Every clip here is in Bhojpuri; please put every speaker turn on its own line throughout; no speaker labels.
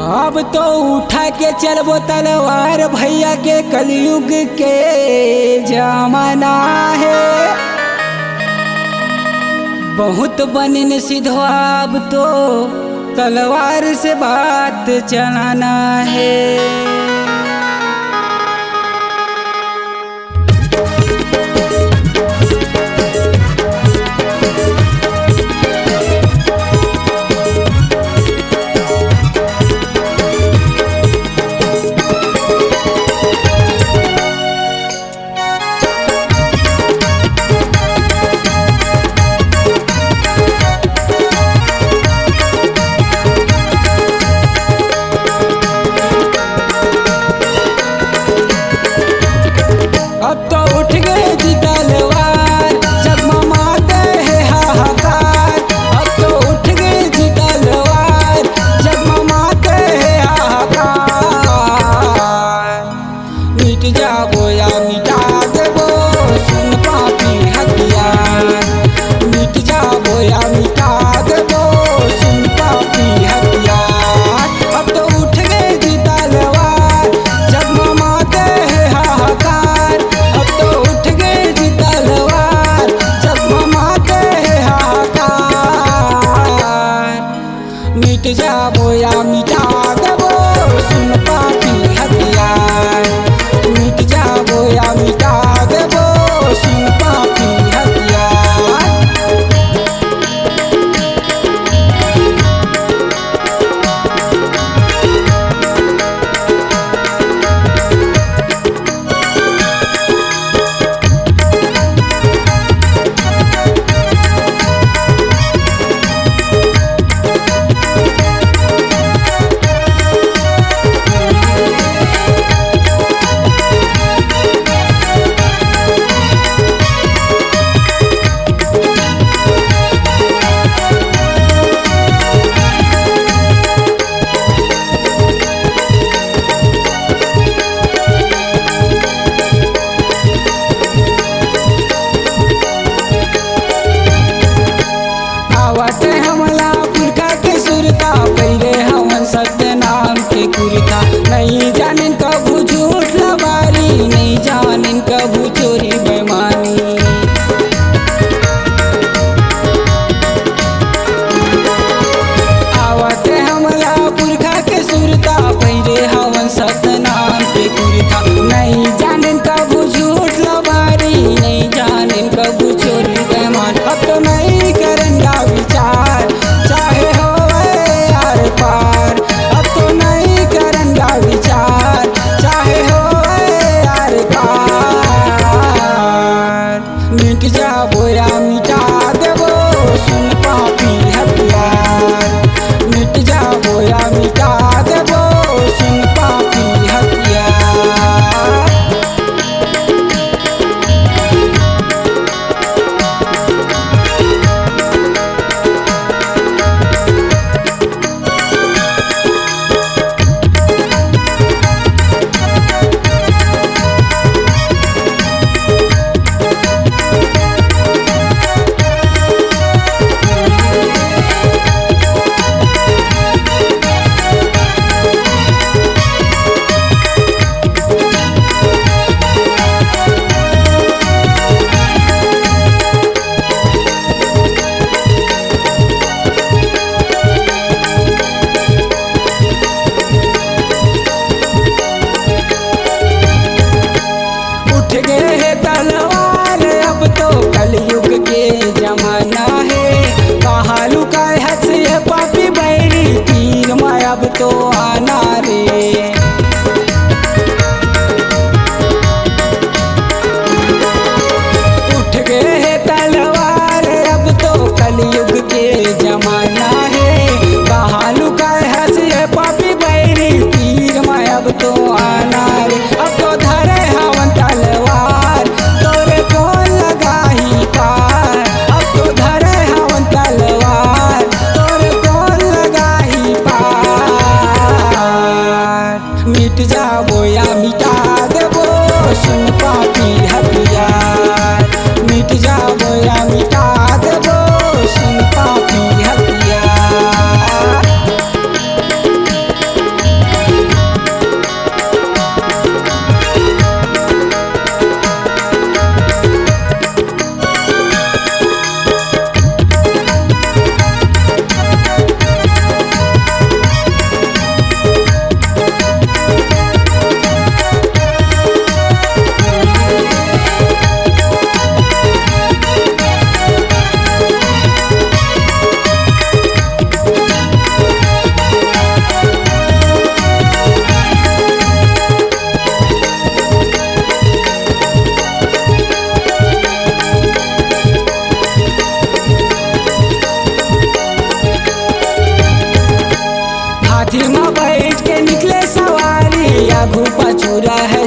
अब तो उठा के चलबो तलवार भैया के कलयुग के जमाना है। बहुत बनिन सिधवा अब तो तलवार से बात चलाना है।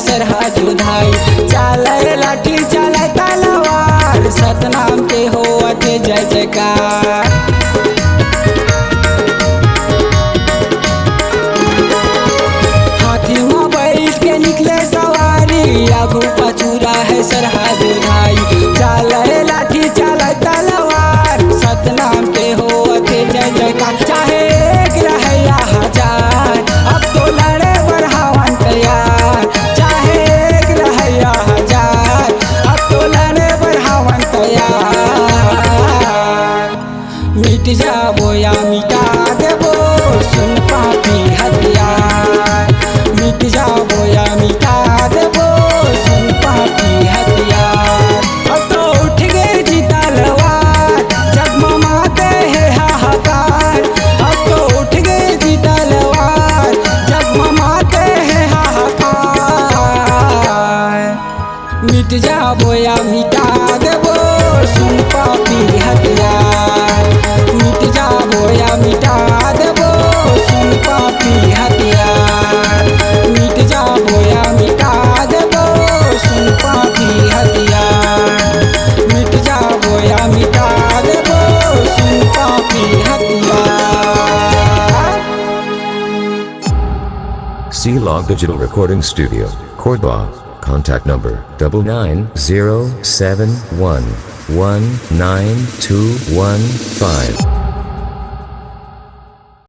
सरहा जुधाई। चले लाठी चले तलवार, सतनाम के होत जय जयकार। हाथी में बैठ के निकले सवारी, आगू पछूरा है सरहा जुधाई। चले लाठी चले तलवार, सतनाम के होत जय जयकार। चाहे एक रहे या हजार, अब तो लड़े बढ़ावन तैयार। चाहे एक रहे या हजार, अब तो लड़े बढ़ावन तैयार। मिट जाबो या मिटा देबो, सुन पापी हथियार। मिट जाबो या मिटा देबो, सुन पापी हथियार। अब तो उठ गई जी तलवार, जगमगाते हैं हाहाकार। अब तो उठ गई जी तलवार, जगमगाते हैं हाहाकार। मिट जाबो या मिटा देबो, सुन पापी हथियार। मिट जाबो या मिटा देबो, सुन पापी हथियार। मिट जाबो या मिटा देबो, सुन पापी हथियार। मिट जाबो या मिटा देबो, सुन पापी हथियार।
C-Log Digital Recording Studio, Cordoba. Contact number 99071192115.